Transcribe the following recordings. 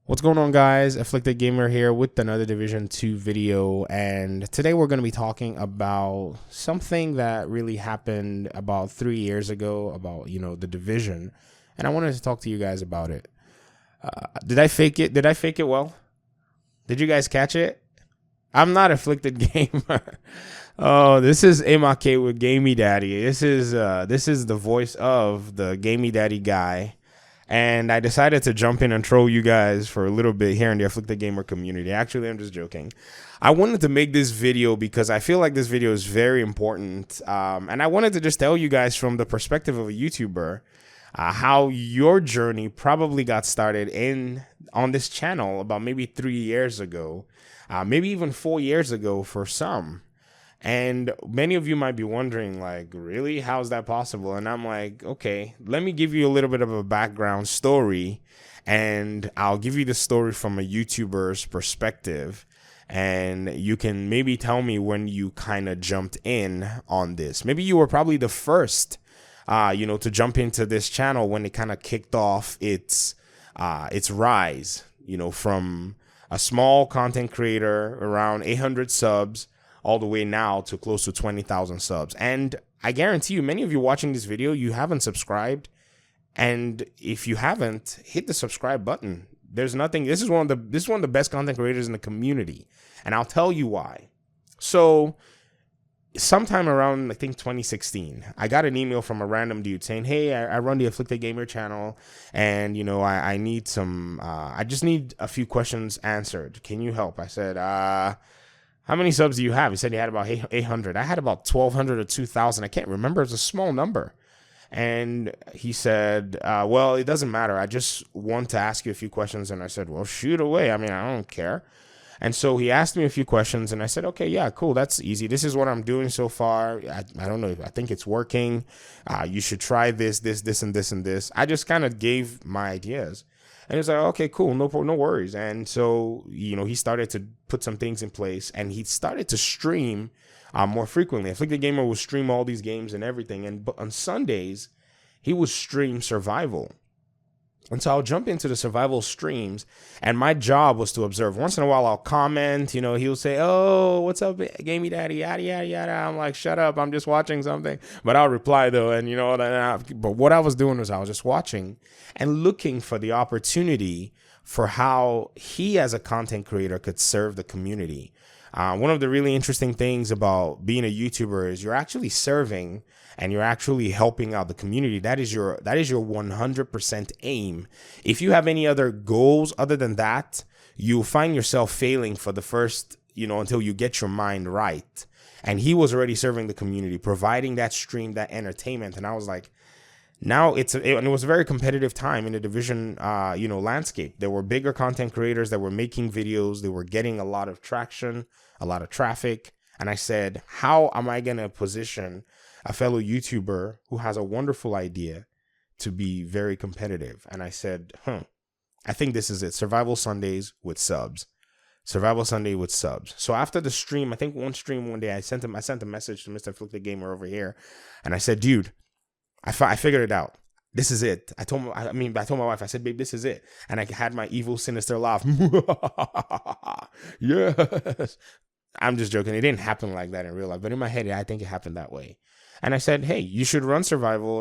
What's going on, guys? Afflicted Gamer here with another Division 2 video, and today we're going to be talking about something that really happened about 3 years ago about, the Division, and I wanted to talk to you guys about it. Did I fake it? Did I fake it well? Did you guys catch it? I'm not Afflicted Gamer. Oh, this is MK with Gamey Daddy. This is the voice of the Gamey Daddy guy. And I decided to jump in and troll you guys for a little bit here in the Afflicted Gamer community. Actually, I'm just joking. I wanted to make this video because I feel like this video is very important. And I wanted to just tell you guys from the perspective of a YouTuber how your journey probably got started on this channel about maybe 3 years ago, maybe even 4 years ago for some. And many of you might be wondering, like, really? How's that possible? And I'm like, okay, let me give you a little bit of a background story, and I'll give you the story from a YouTuber's perspective. And you can maybe tell me when you kind of jumped in on this. Maybe you were probably the first, to jump into this channel when it kind of kicked off its rise, from a small content creator around 800 subs all the way now to close to 20,000 subs. And I guarantee you, many of you watching this video, you haven't subscribed. And if you haven't, hit the subscribe button. There's nothing. This is one of the best content creators in the community. And I'll tell you why. So sometime around, I think 2016, I got an email from a random dude saying, hey, I run the Afflicted Gamer channel, and I need I just need a few questions answered. Can you help? I said, how many subs do you have? He said he had about 800. I had about 1,200 or 2,000. I can't remember. It's a small number. And he said, well, it doesn't matter. I just want to ask you a few questions. And I said, well, shoot away. I mean, I don't care. And so he asked me a few questions, and I said, okay, yeah, cool. That's easy. This is what I'm doing so far. I don't know. I think it's working. You should try this, and this, and this. I just kind of gave my ideas. And he was like, okay, cool, no worries. And so, he started to put some things in place, and he started to stream more frequently. Afflicted Gamer would stream all these games and everything. And on Sundays, he would stream survival. And so I'll jump into the survival streams, and my job was to observe. Once in a while, I'll comment. He'll say, oh, what's up, Gamey Daddy, yada, yada, yada. I'm like, shut up, I'm just watching something. But I'll reply, though, and but what I was doing was I was just watching and looking for the opportunity for how he, as a content creator, could serve the community. One of the really interesting things about being a YouTuber is you're actually serving and you're actually helping out the community. That is your 100% aim. If you have any other goals other than that, you'll find yourself failing for the first, until you get your mind right. And he was already serving the community, providing that stream, that entertainment. And I was like, now and it was a very competitive time in the Division, landscape. There were bigger content creators that were making videos. They were getting a lot of traction, a lot of traffic. And I said, how am I going to position a fellow YouTuber who has a wonderful idea to be very competitive? And I said, I think this is it. Survival Sundays with subs. Survival Sunday with subs. So after the stream, I think one day I sent a message to Mr. Afflicted Gamer over here. And I said, dude, I figured it out. This is it. I told my wife, I said, babe, this is it. And I had my evil, sinister laugh. Yes. I'm just joking. It didn't happen like that in real life. But in my head, I think it happened that way. And I said, hey, you should run survival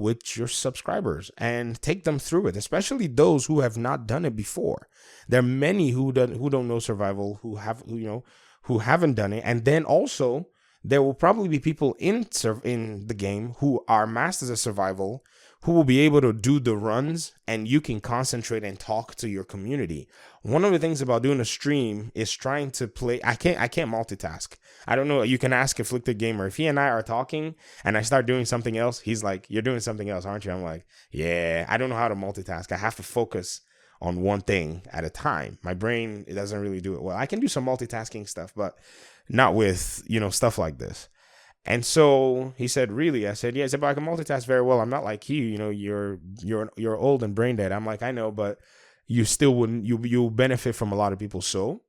with your subscribers and take them through it, especially those who have not done it before. There are many who don't know survival, who haven't done it. And then also, there will probably be people in the game who are masters of survival, who will be able to do the runs, and you can concentrate and talk to your community. One of the things about doing a stream is trying to play. I can't multitask. I don't know. You can ask Afflicted Gamer. If he and I are talking and I start doing something else, he's like, you're doing something else, aren't you? I'm like, yeah, I don't know how to multitask. I have to focus on one thing at a time. My brain, it doesn't really do it well. I can do some multitasking stuff, but not with, stuff like this. And so he said, really? I said, yeah. He said, but I can multitask very well. I'm not like you, you're old and brain dead. I'm like, I know, but you still wouldn't, you'll benefit from a lot of people. So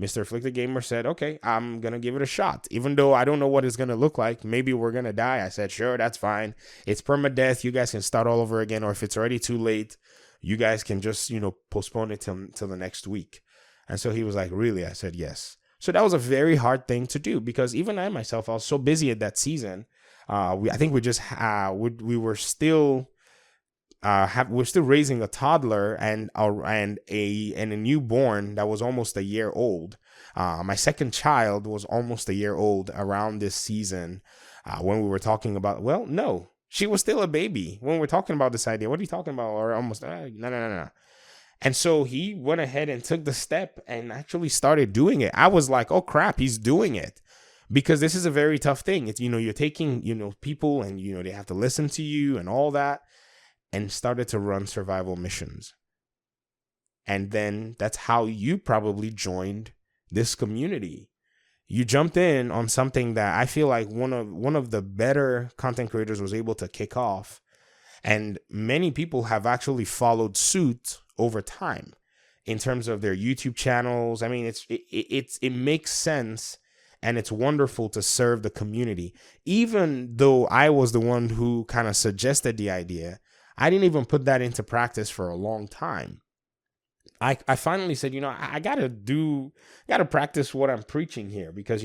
Mr. Afflicted Gamer said, okay, I'm going to give it a shot. Even though I don't know what it's going to look like. Maybe we're going to die. I said, sure, that's fine. It's permadeath. You guys can start all over again. Or if it's already too late, you guys can just, postpone it till the next week. And so he was like, really? I said, yes. So that was a very hard thing to do because even I myself, I was so busy at that season. I think we just, we were still... we're still raising a toddler and a newborn that was almost a year old. My second child was almost a year old around this season when we were talking about. Well, no, she was still a baby when we're talking about this idea. What are you talking about? Or almost no. And so he went ahead and took the step and actually started doing it. I was like, oh crap, he's doing it. Because this is a very tough thing. It's, you're taking, people and, they have to listen to you and all that. And started to run survival missions. And then that's how you probably joined this community. You jumped in on something that I feel like one of the better content creators was able to kick off. And many people have actually followed suit over time in terms of their YouTube channels. I mean, it makes sense. And it's wonderful to serve the community. Even though I was the one who kind of suggested the idea, I didn't even put that into practice for a long time. I finally said, I gotta practice what I'm preaching here because,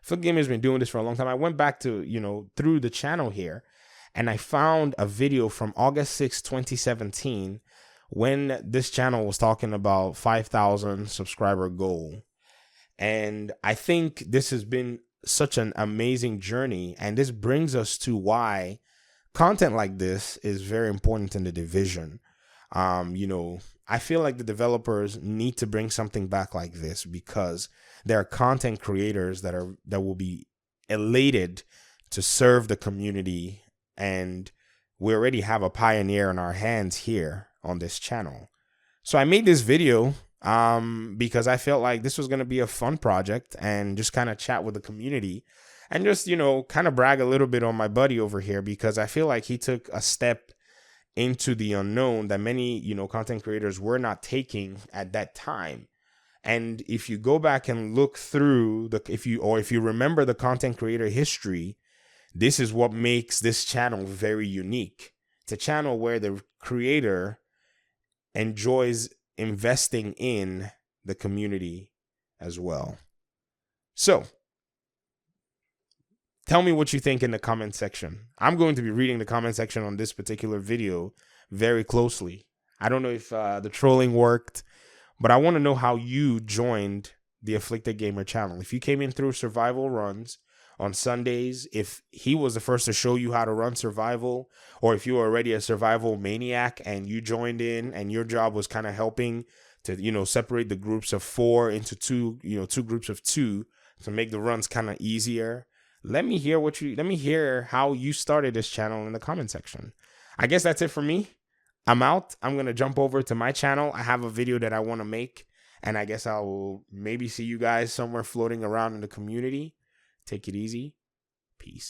Flip Gamer has been doing this for a long time. I went back to, through the channel here and I found a video from August 6, 2017, when this channel was talking about 5,000 subscriber goal. And I think this has been such an amazing journey. And this brings us to why content like this is very important in the division. I feel like the developers need to bring something back like this because there are content creators that will be elated to serve the community, and we already have a pioneer in our hands here on this channel. So I made this video because I felt like this was going to be a fun project and just kind of chat with the community. And just, kind of brag a little bit on my buddy over here because I feel like he took a step into the unknown that many, content creators were not taking at that time. And if you go back and look through if you remember the content creator history, this is what makes this channel very unique. It's a channel where the creator enjoys investing in the community as well. So, tell me what you think in the comment section. I'm going to be reading the comment section on this particular video very closely. I don't know if the trolling worked, but I want to know how you joined the Afflicted Gamer channel. If you came in through survival runs on Sundays, if he was the first to show you how to run survival, or if you were already a survival maniac and you joined in and your job was kind of helping to, separate the groups of 4 into 2, 2 groups of 2 to make the runs kind of easier. Let me hear how you started this channel in the comment section. I guess that's it for me. I'm out. I'm going to jump over to my channel. I have a video that I want to make, and I guess I will maybe see you guys somewhere floating around in the community. Take it easy. Peace.